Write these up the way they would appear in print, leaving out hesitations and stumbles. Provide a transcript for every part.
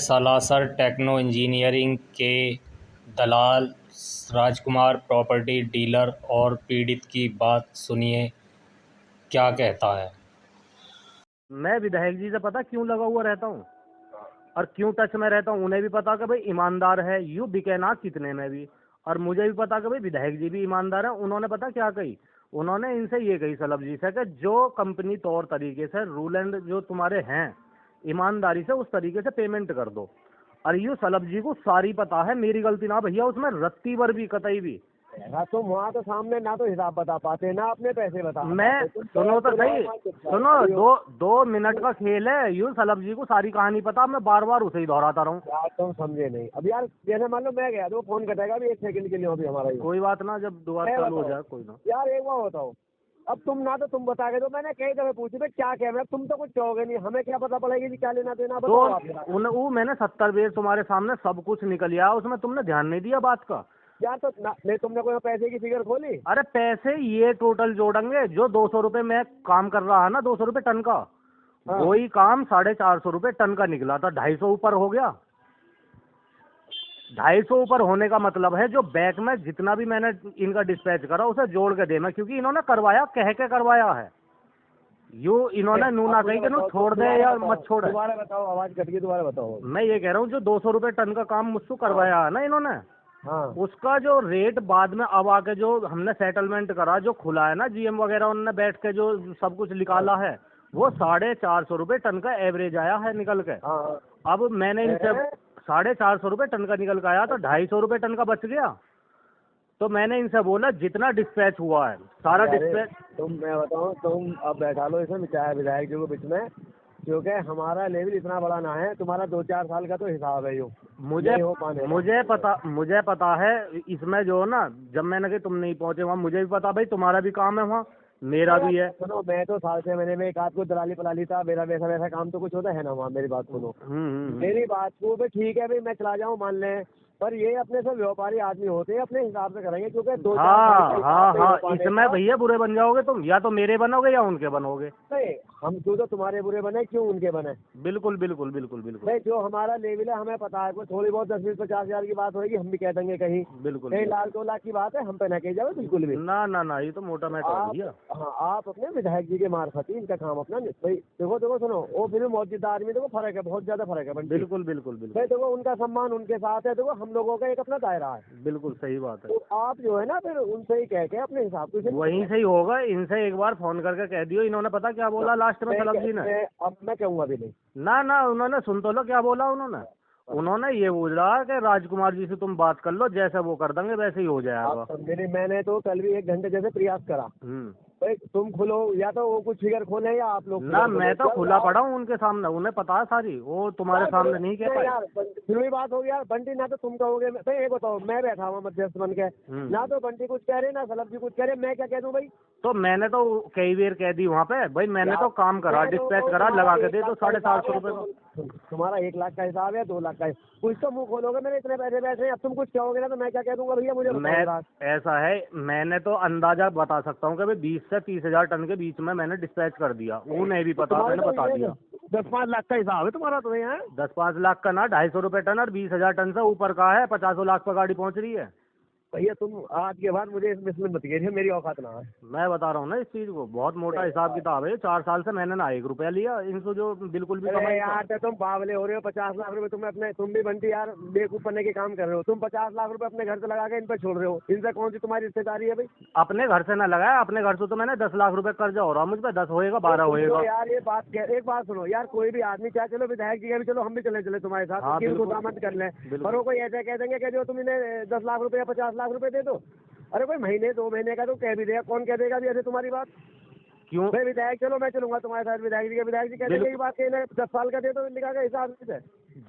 Salasar techno engineering के दलाल राजकुमार property dealer और पीड़ित की बात सुनिए, क्या कहता है। मैं विधायक जी से पता क्यों लगा हुआ रहता हूँ और क्यों टच में रहता हूँ। उन्हें भी पता कि भाई ईमानदार है, यू बिके ना कितने में भी, और मुझे भी पता कि भाई विधायक जी भी ईमानदार है। उन्होंने पता क्या कही, उन्होंने इनसे ये कही सलब जी से कि जो कंपनी तौर तरीके से रूल एंड जो तुम्हारे हैं ईमानदारी से उस तरीके से पेमेंट कर दो। और यूँ सलब जी को सारी पता है, मेरी गलती ना भैया उसमें रत्ती भर भी कतई भी। तुम वहाँ तो सामने ना तो हिसाब बता पाते ना अपने पैसे बता मैं सुनो तो सही, सुनो, 2 मिनट का खेल है। यूँ सलब जी को सारी कहानी पता, मैं बार बार उसे ही दोहराता रहूँ। यार तुम समझे नहीं। अब यार जैसे मान लो मैं गया तो फोन कटेगा भी 1 सेकंड के लिए अभी हमारा कोई बात ना, जब दोबारा चालू हो जाए कोई ना। यार एक बार बताओ, अब तुम ना तो तुम बता के दो, मैंने कई दफे पूछी भाई क्या कैमरा, तुम तो कुछ कहोगे नहीं, हमें क्या पता पड़ेगी कि क्या लेना देना। बताओ आप जरा। वो मैंने 70 बेर तुम्हारे सामने सब कुछ निकल आया, उसमें तुमने ध्यान नहीं दिया बात का। यार तो नहीं तुमने कोई पैसे की फिगर खोली? अरे पैसे ये टोटल जोड़ेंगे जो 200 रुपये में काम कर रहा है ना, 200 रुपये टन का, वही काम 450 रुपये टन का निकला था। 250 ऊपर हो गया। 250 ऊपर होने का मतलब है जो बैक में जितना भी मैंने इनका डिस्पैच करा उसे जोड़ के देना, क्योंकि इन्होंने करवाया, कह के करवाया है। यू इन्होंने नूना कही कि नू छोड़ दे या मत छोड़े। दोबारा बताओ, आवाज कट गई, दोबारा बताओ। मैं ये कह रहा हूँ जो 200 रुपये टन का काम मुझसे करवाया है ना इन्होंने, हाँ उसका जो रेट बाद में अब आके जो हमने सेटलमेंट करा, जो खुला है ना जीएम वगैरह, उन्होंने बैठ के जो सब कुछ निकाला है, वो 450 रुपये टन का एवरेज आया है निकल के। अब मैंने इनसे 450 रुपये टन का निकल के आया तो 250 रुपये टन का बच गया। तो मैंने इनसे बोला जितना डिस्पैच हुआ है सारा डिस्पैच। मैं बताऊँ, तुम अब बैठा लो इसमें विधायक जी को बीच में, क्योंकि हमारा लेवल इतना बड़ा ना है, तुम्हारा 2-4 साल का तो हिसाब है। यो मुझे पता है इसमें जो ना, जब मैंने कहा तुम नहीं पहुंचे वहाँ, मुझे भी पता भाई तुम्हारा भी काम है वहाँ, मेरा भी है। सुनो, मैं तो साल 6 महीने में एक आध को दलाली पलाली था, मेरा वैसा काम तो कुछ होता है ना वहाँ। मेरी बात सुनो, मेरी बात को भाई ठीक है भाई, मैं चला जाऊँ मान लें, पर ये अपने से व्यापारी आदमी होते हैं, अपने हिसाब से करेंगे, क्योंकि 2-4 हाँ, इसमें भैया बुरे बन जाओगे तुम, या तो मेरे बनोगे या उनके बनोगे। नहीं, हम क्यों तो तुम्हारे बुरे बने, क्यों उनके बने? बिल्कुल बिल्कुल बिल्कुल बिल्कुल नहीं, जो हमारा लेवल है हमें पता है, कोई थोड़ी बहुत 10-20-50 हजार की बात होगी, हम भी कह देंगे कहीं बिल्कुल कहीं 1,00,000-2,00,000 की बात है, हम पे ना कह जाओ बिल्कुल भी। ना ये तो मोटा मैटर है भैया। हाँ, आप अपने विधायक जी के मार्फत ही इनका काम अपना भाई देखो सुनो, वो फिर मौजूदा आदमी, देखो फर्क है, बहुत ज्यादा फर्क है। बिल्कुल बिल्कुल बिल्कुल देखो उनका सम्मान उनके साथ है, देखो हम लोगों का एक अपना दायरा है। बिल्कुल सही बात है। तो आप जो है ना फिर उनसे ही कह के अपने हिसाब से वहीं से ही होगा। इनसे एक बार फोन करके कह दियो। इन्होंने पता क्या बोला लास्ट में सलब जी ने? अब मैं कहूँगा भी नहीं। ना उन्होंने, सुन तो लो क्या बोला उन्होंने ये बोला कि राजकुमार जी से तुम बात कर लो, जैसे वो कर देंगे वैसे ही हो जाएगा। मैंने तो कल भी 1 घंटे जैसे प्रयास करा, भाई तुम खुलो, या तो वो कुछ फिगर खोले या आप लोग ना। मैं तो खुला पड़ा हूँ उनके सामने, उन्हें पता है सारी, वो तुम्हारे सामने नहीं कह पाए यार। फिर भी बात होगी यार, बंटी ना तो तुम कहोगे, भाई ये बताओ, मैं बैठा हुआ मध्यस्थ बन के, ना तो बंटी कुछ कह रहे ना सलब जी कुछ कह रहे, मैं क्या कह दूं भाई? तो मैंने तो कई बार कह दी वहाँ पे, भाई मैंने तो काम करा, डिस्पैच करा, लगा के दे तो 450 रुपये का। तुम्हारा 1 लाख का हिसाब है, 2 लाख का, कुछ तो मुंह खोलोगे, मैंने इतने पैसे बैठे हैं, अब तुम कुछ कहोगे ना तो मैं क्या कह दूंगा भैया? मुझे ऐसा है, मैंने तो अंदाजा बता सकता हूँ कि भाई 20 से 30 हजार टन के बीच में मैंने डिस्पैच कर दिया। वो नहीं भी पता, मैंने बता दिया। 10-5 लाख का हिसाब है तुम्हारा तो यहाँ। 10-5 लाख का ना, 250 रुपये टन और 20,000 टन से ऊपर का है। 50 लाख पर गाड़ी पहुँच रही है भैया। तुम आज के बाद मुझे इसमें मत कीजिए, मेरी औकात ना है। मैं बता रहा हूँ ना इस चीज को, बहुत मोटा हिसाब किताब है। 4 साल से मैंने ना 1 रुपया लिया इनसे, जो बिल्कुल भी कमाई। यार तो तुम बावले हो रहे हो। 50 लाख रुपए तुम भी बंटी यार बेवकूफ बनने के काम कर रहे हो। तुम 50 लाख रुपए अपने घर से लगा के इन पर छोड़ रहे हो, इनसे कौन सी तुम्हारी रिश्तेदारी है भाई? अपने घर से ना लगाया, अपने घर से तो मैंने 10 लाख रुपए कर्जा हो रहा मुझ पर। 10 होएगा 12 होएगा यार। ये बात एक बात सुनो यार, कोई भी आदमी चाहे, चलो विधायक जी का भी, चलो हम भी चले तुम्हारे साथ, खुदामत कर ले, पर वो कोई ऐसा कह देंगे कि जो तुम इन्हें 10 लाख रुपए या 50 लाख रुपए दे दो। अरे भाई महीने 2 महीने का तो कह भी देगा, कौन कह देगा भी ऐसे तुम्हारी बात? क्यों भाई विधायक, चलो मैं चलूंगा तुम्हारे साथ, विधायक जी कह देंगे बात, 10 साल का दे दो लिखा के हिसाब से।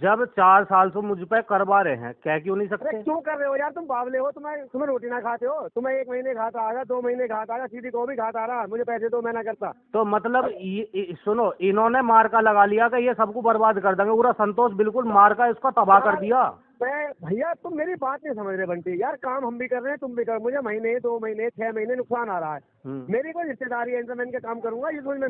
जब 4 साल से मुझ पे करवा रहे हैं, कह क्यों नहीं सकते? क्यों कर रहे हो यार? तुम बावले हो, तुम्हें रोटी ना खाते हो? तुम्हें 1 महीने खाता आ रहा, 2 महीने खाता आ रहा, सीधी को भी खाता आ रहा, मुझे पैसे दो, मैं ना करता। तो मतलब सुनो, इन्होंने मार्का लगा लिया कि ये सबको बर्बाद कर देंगे। पूरा संतोष बिल्कुल मार्का इसका तबाह कर दिया। मैं भैया तुम मेरी बात नहीं समझ रहे बंटी यार, काम हम भी कर रहे हैं तुम भी कर, मुझे महीने 2 महीने 6 महीने नुकसान आ रहा है, मेरी कोई रिश्तेदारी है इनसे मैं इनके काम करूंगा ये सोच में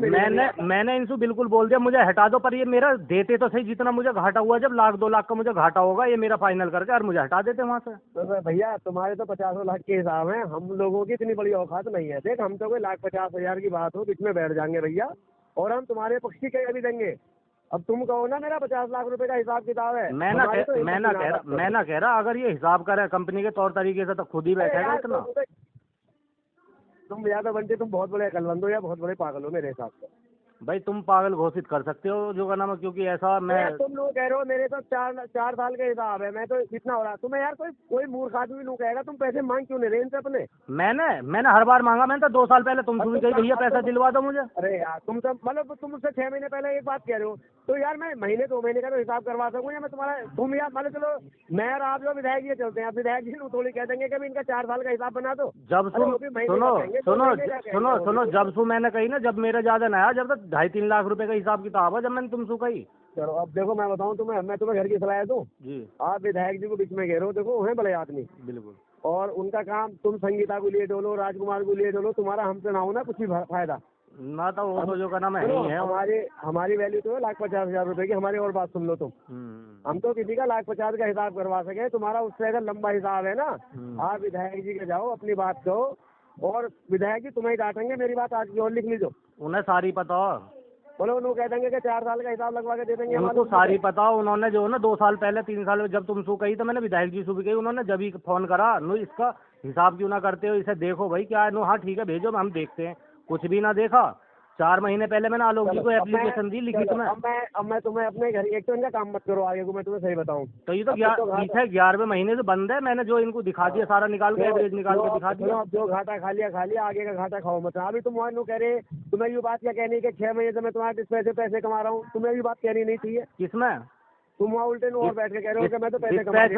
मैंने इनसे बिल्कुल बोल दिया मुझे हटा दो, पर ये मेरा देते तो सही, जितना मुझे घाटा हुआ, जब 1-2 लाख का मुझे घाटा होगा ये मेरा फाइनल करके और मुझे हटा देते वहाँ से। तो भैया तुम्हारे तो 50 लाख के हिसाब है, हम लोगों की इतनी बड़ी औकात नहीं है। देख हम तो कोई 1,50,000 की बात हो बीच में बैठ जाएंगे भैया, और हम तुम्हारे पक्ष की क्या भी देंगे। अब तुम कहो ना मेरा 50 लाख रुपए का हिसाब किताब है, मैं ना कह रहा अगर ये हिसाब करे कंपनी के तौर तरीके से तो खुद ही बैठेगा इतना। तुम या तो बनते तुम बहुत बड़े अकलमंद हो या बहुत बड़े पागल हो मेरे हिसाब से। भाई तुम पागल घोषित कर सकते हो जो का नाम है, क्योंकि ऐसा मैं तुम लोग कह रहे हो मेरे तो 4 साल का हिसाब है, मैं तो इतना हो रहा तुम्हें यार, कोई मूर्ख आदमी लोग कहेगा तुम पैसे मांग क्यों नहीं रहे इनसे अपने। मैंने हर बार मांगा, मैंने तो 2 साल पहले तुम सुन गई भैया पैसा दिलवा दो मुझे। अरे यार तुम सब मतलब तुम मुझसे 6 महीने पहले एक बात कह रहे हो, तो यार मैं महीने 2 महीने का तो हिसाब करवा सकूँ, या मैं तुम्हारा तुम यार मान चलो मैं और आप जो विधायक जी चलते हैं, आप विधायक जी थोड़ी कह देंगे कि इनका 4 साल का हिसाब बना दो। जब सुनो जब सु मैंने कही ना, जब मेरे ज्यादा नया, जब तक 2.5-3 लाख रुपए हिसाब किताब है, जब मैंने तुमसे कही। चलो अब देखो मैं बताऊं तुम्हें, मैं तुम्हें घर की सलाह दूं जी, आप विधायक जी को बीच में घेरो, देखो वो है बड़े आदमी बिल्कुल, और उनका काम तुम संगीता को लिए डोलो, राजकुमार को लिए डोलो, तुम्हारा हमसे ना हो ना कुछ भी फायदा ना, तो वो तो जो का नाम है हमारी वैल्यू तो है 1,50,000 रुपए की हमारी। और बात सुन लो तुम, हम तो किसी का 1,50,000 का हिसाब करवा सके, तुम्हारा उससे अगर लंबा हिसाब है ना, आप विधायक जी के जाओ अपनी बात कहो, और विधायक जी तुम्हें डांटेंगे, मेरी बात आज की और लिख लीजिए, उन्हें सारी पता हो, बोलो उन्होंने कह देंगे कि 4 साल का हिसाब लगवा के दे देंगे, उनको सारी पता हो। उन्होंने जो ना 2 साल पहले 3 साल जब तुम सु कही तो मैंने विधायक जी से भी कही, उन्होंने जब ही फोन करा नो इसका हिसाब क्यों ना करते हो, इसे देखो भाई क्या है नो, हाँ ठीक है भेजो हम देखते हैं, कुछ भी ना देखा। 4 महीने पहले मैंने आलोक जी को एप्लीकेशन दी लिखी तुम्हें। अब मैं तुम्हें अपने घर एक तो इनका काम मत करो, आगे को मैं तुम्हें सही बताऊं तो ये तो 11वें महीने से बंद है, मैंने जो इनको दिखा दिया सारा निकाल के एवरेज निकाल के दिखा दिया। अब जो घाटा खा लिया आगे का घाटा खाओ मत। अभी तुम वहाँ कह रहे तुम्हें ये बात क्या कहनी कि 6 महीने से मैं तुम्हारे पैसे कमा रहा हूँ, तुम्हें ये बात कहनी नहीं चाहिए। किसमें तुम वहाँ उल्टे और बैठ के कह रहे हो कि मैं तो पैसे डिस्पैच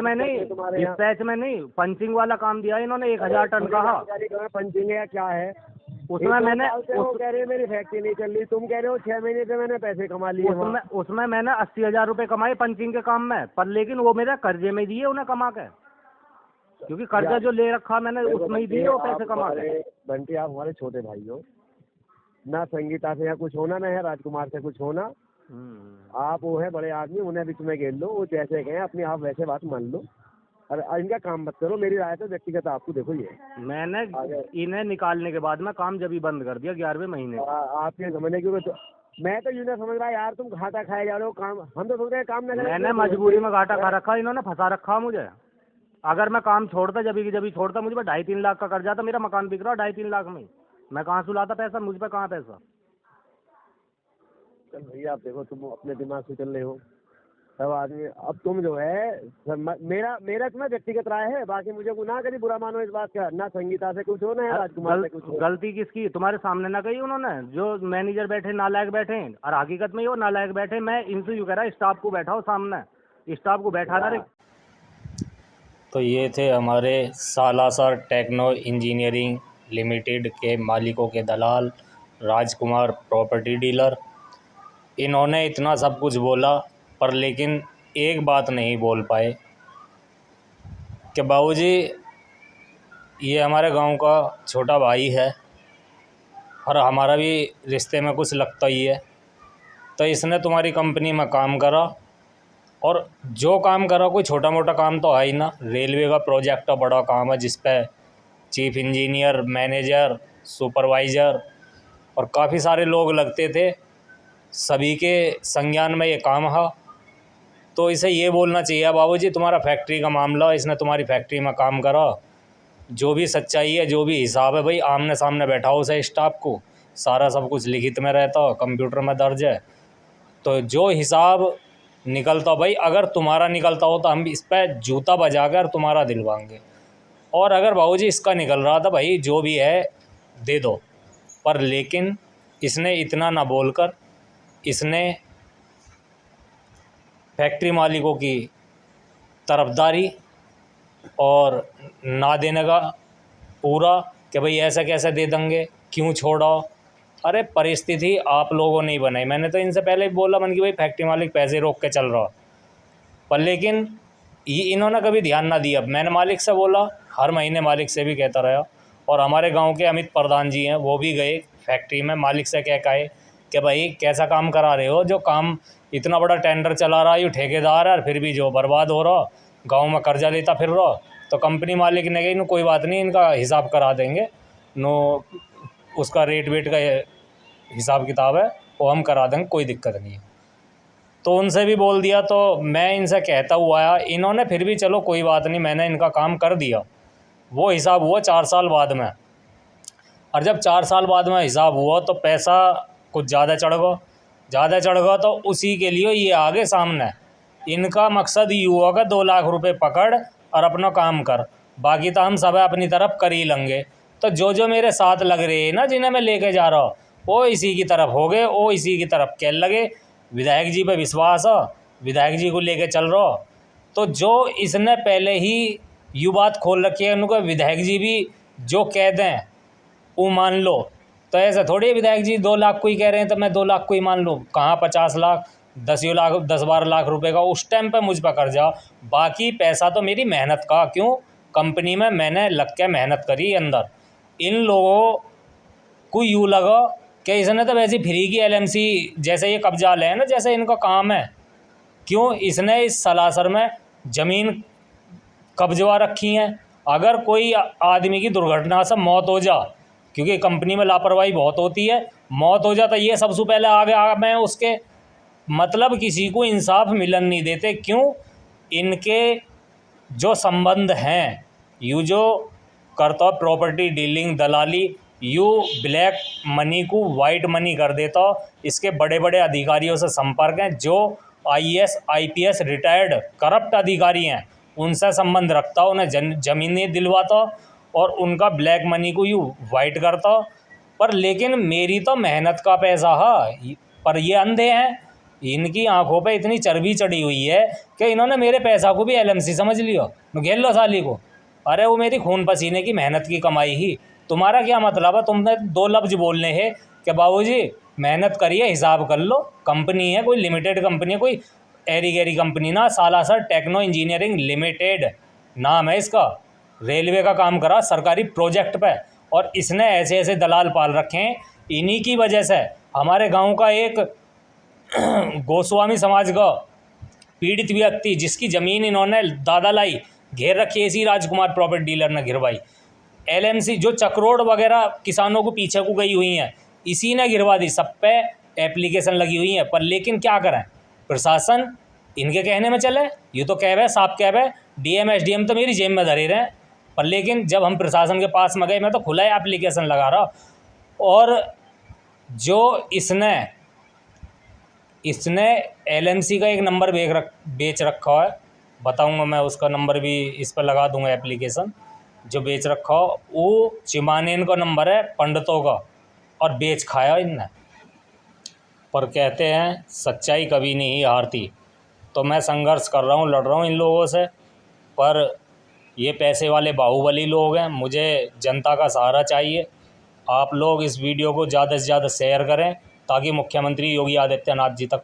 में नहीं पंचिंग वाला काम दिया इन्होंने 1,000 टन कहा। पंचिंग है क्या है उसमें मैंने वो कह रहे मेरी फैक्ट्री नहीं चल रही, तुम कह रहे हो 6 महीने से मैंने पैसे कमा लिए। उसमें मैंने 80,000 रुपए कमाए पंचिंग के काम में, पर लेकिन वो मेरे कर्जे में दिए उन्हें कमा के, क्योंकि कर्जा जो ले रखा मैंने उसमें ही दिए वो पैसे कमा के। बंटी आप हमारे छोटे भाई हो ना, संगीता से या कुछ होना ना है, राजकुमार से कुछ होना, आप वो है बड़े आदमी, उन्हें बीच में घेर लो, वो जैसे कहें अपनी आप वैसे बात मान लो, और इनका काम मत करो, मेरी राय तो व्यक्तिगत आपको। देखो ये मैंने इन्हें निकालने के बाद में काम जब ही बंद कर दिया 11वें महीने। आपके समझने की मैं तो यूँ समझ रहा यार तुम घाटा खाए जा रहे हो, काम हम तो सोच रहे काम नहीं। मैंने मजबूरी में घाटा खा रखा, इन्होंने फंसा रखा मुझे। अगर मैं काम छोड़ता जब ही छोड़ता, मुझे 2.5-3 लाख का कर्जा था, मेरा मकान बिक रहा 2.5-3 लाख में, मैं कहाँ से लाता पैसा, मुझ पे कहाँ पैसा। भैया आप देखो तुम अपने दिमाग से चल रहे हो सब आदमी, अब तुम जो है मेरा तुम्हें व्यक्तिगत राय है, बाकी मुझे ना कभी बुरा मानो इस बात का, ना संगीता से कुछ हो ना राजकुमार से कुछ हो। गलती किसकी, तुम्हारे सामने ना कही उन्होंने, जो मैनेजर बैठे नालायक बैठे, और हकीकत में वो नालायक बैठे। मैं इनसे यूँ कह रहा स्टाफ को बैठाओ सामने, स्टाफ को बैठाना रे। तो ये थे हमारे सालासर टेक्नो इंजीनियरिंग लिमिटेड के मालिकों के दलाल राजकुमार प्रॉपर्टी डीलर। इन्होंने इतना सब कुछ बोला, पर लेकिन एक बात नहीं बोल पाए कि बाबूजी ये हमारे गांव का छोटा भाई है और हमारा भी रिश्ते में कुछ लगता ही है, तो इसने तुम्हारी कंपनी में काम करा, और जो काम करा कोई छोटा मोटा काम तो है ही ना, रेलवे का प्रोजेक्ट बड़ा काम है जिस पे चीफ इंजीनियर, मैनेजर, सुपरवाइज़र और काफ़ी सारे लोग लगते थे, सभी के संज्ञान में ये काम है। तो इसे ये बोलना चाहिए बाबूजी तुम्हारा फैक्ट्री का मामला, इसने तुम्हारी फैक्ट्री में काम करा, जो भी सच्चाई है जो भी हिसाब है भाई आमने सामने बैठाओ उसे स्टाफ को, सारा सब कुछ लिखित में रहता, कंप्यूटर में दर्ज है, तो जो हिसाब निकलता भाई अगर तुम्हारा निकलता हो तो हम इस पर जूता बजा कर तुम्हारा दिलवाएंगे, और अगर बाबूजी इसका निकल रहा था भाई जो भी है दे दो। पर लेकिन इसने इतना ना बोलकर इसने फैक्ट्री मालिकों की तरफदारी और ना देने का पूरा कि भाई ऐसा कैसे दे देंगे, क्यों छोड़ा। अरे परिस्थिति आप लोगों ने ही बनाई, मैंने तो इनसे पहले ही बोला मन कि भाई फैक्ट्री मालिक पैसे रोक के चल रहा, पर लेकिन इन्होंने कभी ध्यान ना दिया। मैंने मालिक से बोला, हर महीने मालिक से भी कहता रहा, और हमारे गांव के अमित प्रधान जी हैं, वो भी गए फैक्ट्री में, मालिक से कह कहे कि भाई कैसा काम करा रहे हो, जो काम इतना बड़ा टेंडर चला रहा है, ये ठेकेदार है, और फिर भी जो बर्बाद हो रहा, गांव में कर्जा लेता फिर रहा। तो कंपनी मालिक ने कही, कोई बात नहीं, इनका हिसाब करा देंगे, नो उसका रेट वेट का हिसाब किताब है वो हम करा देंगे, कोई दिक्कत नहीं है। तो उनसे भी बोल दिया। तो मैं इनसे कहता हुआ आया, इन्होंने फिर भी चलो कोई बात नहीं, मैंने इनका काम कर दिया। वो हिसाब हुआ 4 साल बाद में, और जब 4 साल बाद में हिसाब हुआ तो पैसा कुछ ज़्यादा चढ़ गया, तो उसी के लिए ये आगे सामने इनका मकसद ये हुआ कि 2 लाख रुपए पकड़ और अपना काम कर, बाकी तो हम सब अपनी तरफ कर ही लेंगे। तो जो मेरे साथ लग रहे हैं ना, जिन्हें मैं लेके जा रहा हूँ, वो इसी की तरफ हो गए, वो इसी की तरफ कह लगे। विधायक जी पे विश्वास है, विधायक जी को लेके चल रहा हो। तो जो इसने पहले ही ये बात खोल रखी है, उनको विधायक जी भी जो कह दें वो मान लो। तो ऐसा थोड़ी है विधायक जी 2 लाख को ही कह रहे हैं तो मैं 2 लाख को ही मान लूँ। कहाँ 50 लाख 10-12 लाख रुपए का उस टाइम पे मुझ पर कर्जा, बाकी पैसा तो मेरी मेहनत का। क्यों? कंपनी में मैंने लग के मेहनत करी अंदर। इन लोगों को यूँ लगा कि इसने तो वैसे फ्री की LMC जैसे ये कब्जा ले है ना, जैसे इनका काम है। क्यों? इसने इस सलासर में ज़मीन कब्जवा रखी हैं। अगर कोई आदमी की दुर्घटना से मौत हो जा, क्योंकि कंपनी में लापरवाही बहुत होती है, मौत हो जाता, ये सबसे पहले आगे मैं उसके मतलब किसी को इंसाफ मिलन नहीं देते। क्यों? इनके जो संबंध हैं, यू जो करता प्रॉपर्टी डीलिंग दलाली, यू ब्लैक मनी को वाइट मनी कर देता। इसके बड़े बड़े अधिकारियों से संपर्क हैं, जो IAS IPS रिटायर्ड करप्ट अधिकारी हैं, उनसे संबंध रखता, उन्हें ज़मीनें दिलवाता और उनका ब्लैक मनी को यूँ वाइट करता। पर लेकिन मेरी तो मेहनत का पैसा है, पर ये अंधे हैं, इनकी आंखों पे इतनी चर्बी चढ़ी हुई है कि इन्होंने मेरे पैसा को भी LMC समझ लिया। घेर लो साली को। अरे वो मेरी खून पसीने की मेहनत की कमाई ही। तुम्हारा क्या मतलब है? तुमने 2 लफ्ज़ बोलने हैं कि बाबूजी मेहनत करिए, हिसाब कर लो। कंपनी है, कोई लिमिटेड कंपनी है, कोई एरी गैरी कंपनी ना, सालासर टेक्नो इंजीनियरिंग लिमिटेड नाम है इसका। रेलवे का काम करा सरकारी प्रोजेक्ट पे, और इसने ऐसे ऐसे दलाल पाल रखे हैं। इन्हीं की वजह से हमारे गांव का एक गोस्वामी समाज का पीड़ित व्यक्ति, जिसकी ज़मीन इन्होंने दादा लाई घेर रखी, इसी राजकुमार प्रॉपर्टी डीलर ने गिरवाई। LMC जो चक्रोड़ वगैरह किसानों को पीछे को गई हुई हैं, इसी ने गिरवा दी। सब पे एप्लीकेशन लगी हुई है। पर लेकिन क्या करें, प्रशासन इनके कहने में चले। ये तो कह रहे, साफ कह रहे, DM SDM तो मेरी जेब में धरे रहे हैं। पर लेकिन जब हम प्रशासन के पास में गए, मैं तो खुला ही एप्लीकेशन लगा रहा। और जो इसने LMC का एक नंबर बेच रखा है, बताऊंगा मैं उसका नंबर भी इस पर लगा दूंगा। एप्लीकेशन जो बेच रखा हो वो चिमानेन का नंबर है, पंडितों का, और बेच खाया इनने। पर कहते हैं सच्चाई कभी नहीं हारती। तो मैं संघर्ष कर रहा हूँ, लड़ रहा हूँ इन लोगों से। पर ये पैसे वाले बाहुबली लोग हैं, मुझे जनता का सहारा चाहिए। आप लोग इस वीडियो को ज़्यादा से ज़्यादा शेयर करें ताकि मुख्यमंत्री योगी आदित्यनाथ जी तक